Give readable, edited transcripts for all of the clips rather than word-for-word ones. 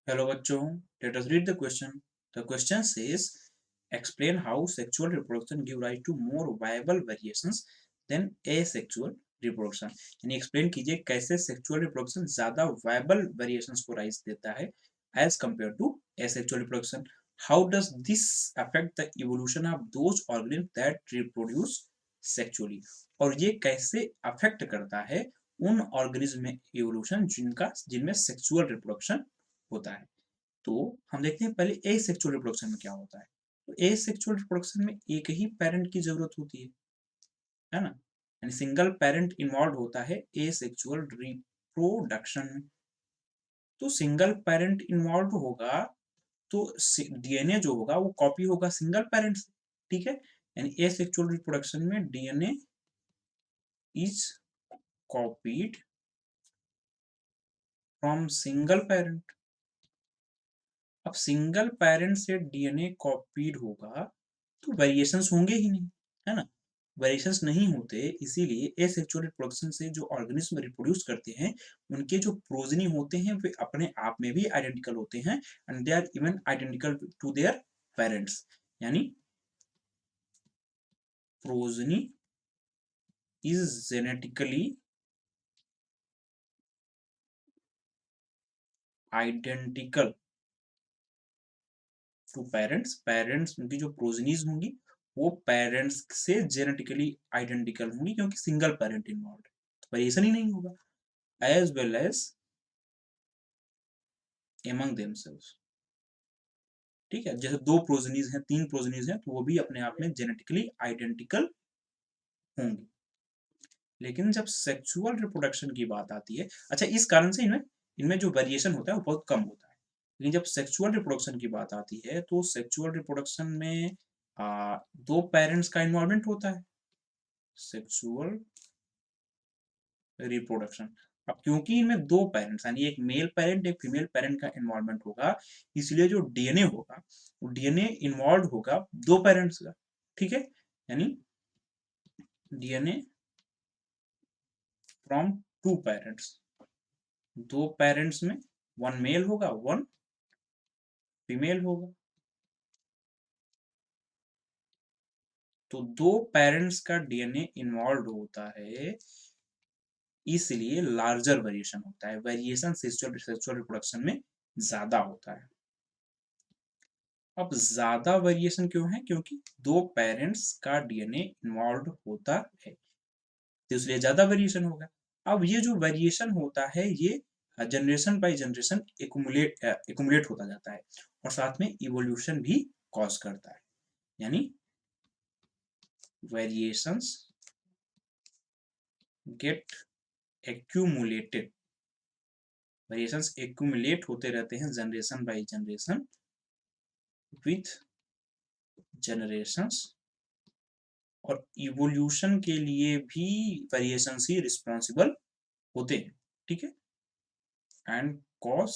Hello बच्चों, let us read the question. The question says, explain how sexual reproduction give rise to more viable variations than asexual reproduction. यानी explain कीजिए कैसे sexual reproduction ज़्यादा viable variations को rise देता है as compared to asexual reproduction. How does this affect the evolution of those organisms that reproduce sexually? और ये कैसे affect करता है उन organism में evolution जिनमें sexual reproduction होता है। तो हम देखते हैं पहले एसेक्सुअल रिप्रोडक्शन में क्या होता है। तो एसेक्सुअल रिप्रोडक्शन में एक ही पेरेंट की जरूरत होती है ना। यानी सिंगल पेरेंट इन्वॉल्व होता है एसेक्सुअल रिप्रोडक्शन में। तो सिंगल पेरेंट इन्वॉल्व होगा तो डीएनए जो होगा वो कॉपी होगा सिंगल पेरेंट से, ठीक है। यानी एसेक्सुअल रिप्रोडक्शन में DNA is copied from single parent. अब सिंगल पेरेंट से डीएनए कॉपीड होगा तो वेरिएशंस होंगे ही नहीं, है ना। वेरिएशंस नहीं होते, इसीलिए एसेक्सुअल रिप्रोडक्शन से जो ऑर्गेनिज्म रिप्रोड्यूस करते हैं उनके जो प्रोजनी होते हैं वे अपने आप में भी आइडेंटिकल होते हैं and they are even identical to their parents. यानी progeny is genetically identical to parents. Parents उनकी जो प्रोजनीज होंगी वो पेरेंट्स से जेनेटिकली आइडेंटिकल होंगी क्योंकि सिंगल पेरेंट इन्वॉल्व है, तो वेरिएशन ही नहीं होगा। As well as among themselves, ठीक है। जैसे दो प्रोजनीज हैं, तीन प्रोजनीज हैं, तो वो भी अपने आप में जेनेटिकली आइडेंटिकल होंगी। लेकिन जब सेक्सुअल रिप्रोडक्शन की बात आती है, अच्छा इस कारण से इनमें इनमें जो वेरिएशन होता है वो बहुत कम होता है। लेकिन जब सेक्सुअल रिप्रोडक्शन की बात आती है तो सेक्सुअल रिप्रोडक्शन में दो पेरेंट्स का इन्वॉल्वमेंट होता है। सेक्सुअल रिप्रोडक्शन, अब क्योंकि इनमें दो पेरेंट्स यानी एक मेल पेरेंट एक फीमेल पेरेंट का इन्वॉल्वमेंट होगा, इसलिए जो डीएनए होगा वो डीएनए इन्वॉल्व होगा दो पेरेंट्स का, ठीक है। यानी डीएनए फ्रॉम टू पेरेंट्स, दो पेरेंट्स में वन मेल होगा वन फीमेल होगा। तो दो पेरेंट्स का डीएनए इन्वॉल्व होता है, इसलिए लार्जर वेरिएशन होता है। वेरिएशन सेक्सुअल रिप्रोडक्शन में ज्यादा होता है। अब ज्यादा वेरिएशन क्यों है? क्योंकि दो पेरेंट्स का डीएनए इन्वॉल्व होता है, तो इसलिए ज्यादा वेरिएशन होगा। अब ये जो वेरिएशन होता है ये जनरेशन बाय जनरेशन एकुमुलेट होता जाता है और साथ में इवोल्यूशन भी कॉज करता है। यानी variations get accumulated, variations accumulate होते रहते हैं generation by generation with generations, और इवोल्यूशन के लिए भी वेरिएशंस ही रिस्पॉन्सिबल होते हैं, ठीक है। एंड कॉज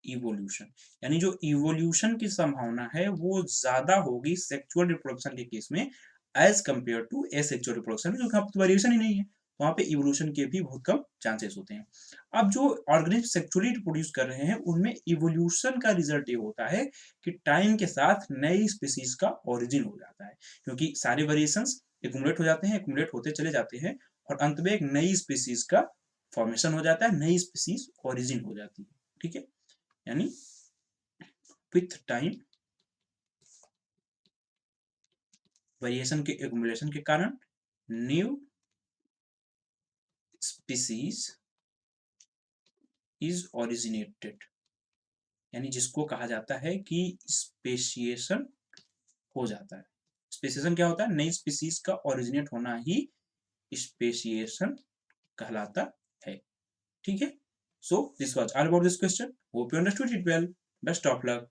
इवोल्यूशन, यानी जो इवोल्यूशन की संभावना है वो ज्यादा होगी सेक्सुअल रिप्रोडक्शन के केस में as compare to asexual reproduction में, क्योंकि वहां पर वेरिएशन ही नहीं है, वहां पे इवोल्यूशन के भी बहुत कम चांसेस होते हैं। अब जो ऑर्गेनिज्म सेक्सुअली रिप्रोड्यूस कर रहे हैं उनमें इवोल्यूशन का रिजल्ट ये होता है कि टाइम के साथ नई स्पीसीज का ओरिजिन हो जाता है, क्योंकि सारे वेरिएशंस एक्युमुलेट हो जाते हैं, एक्युमुलेट होते चले जाते हैं और अंत में एक नई स्पीसीज का फॉर्मेशन हो जाता है, नई स्पीसीज ओरिजिन हो जाती है, ठीक है। यानी विथ टाइम वेरिएशन के एक्युमुलेशन के कारण न्यू स्पीसीज इज ओरिजिनेटेड, यानी जिसको कहा जाता है कि स्पेशिएशन हो जाता है। स्पेशिएशन क्या होता है? नई स्पीसीज का ओरिजिनेट होना ही स्पेशिएशन कहलाता है, ठीक है। So this was all about this question, hope you understood it well, best of luck.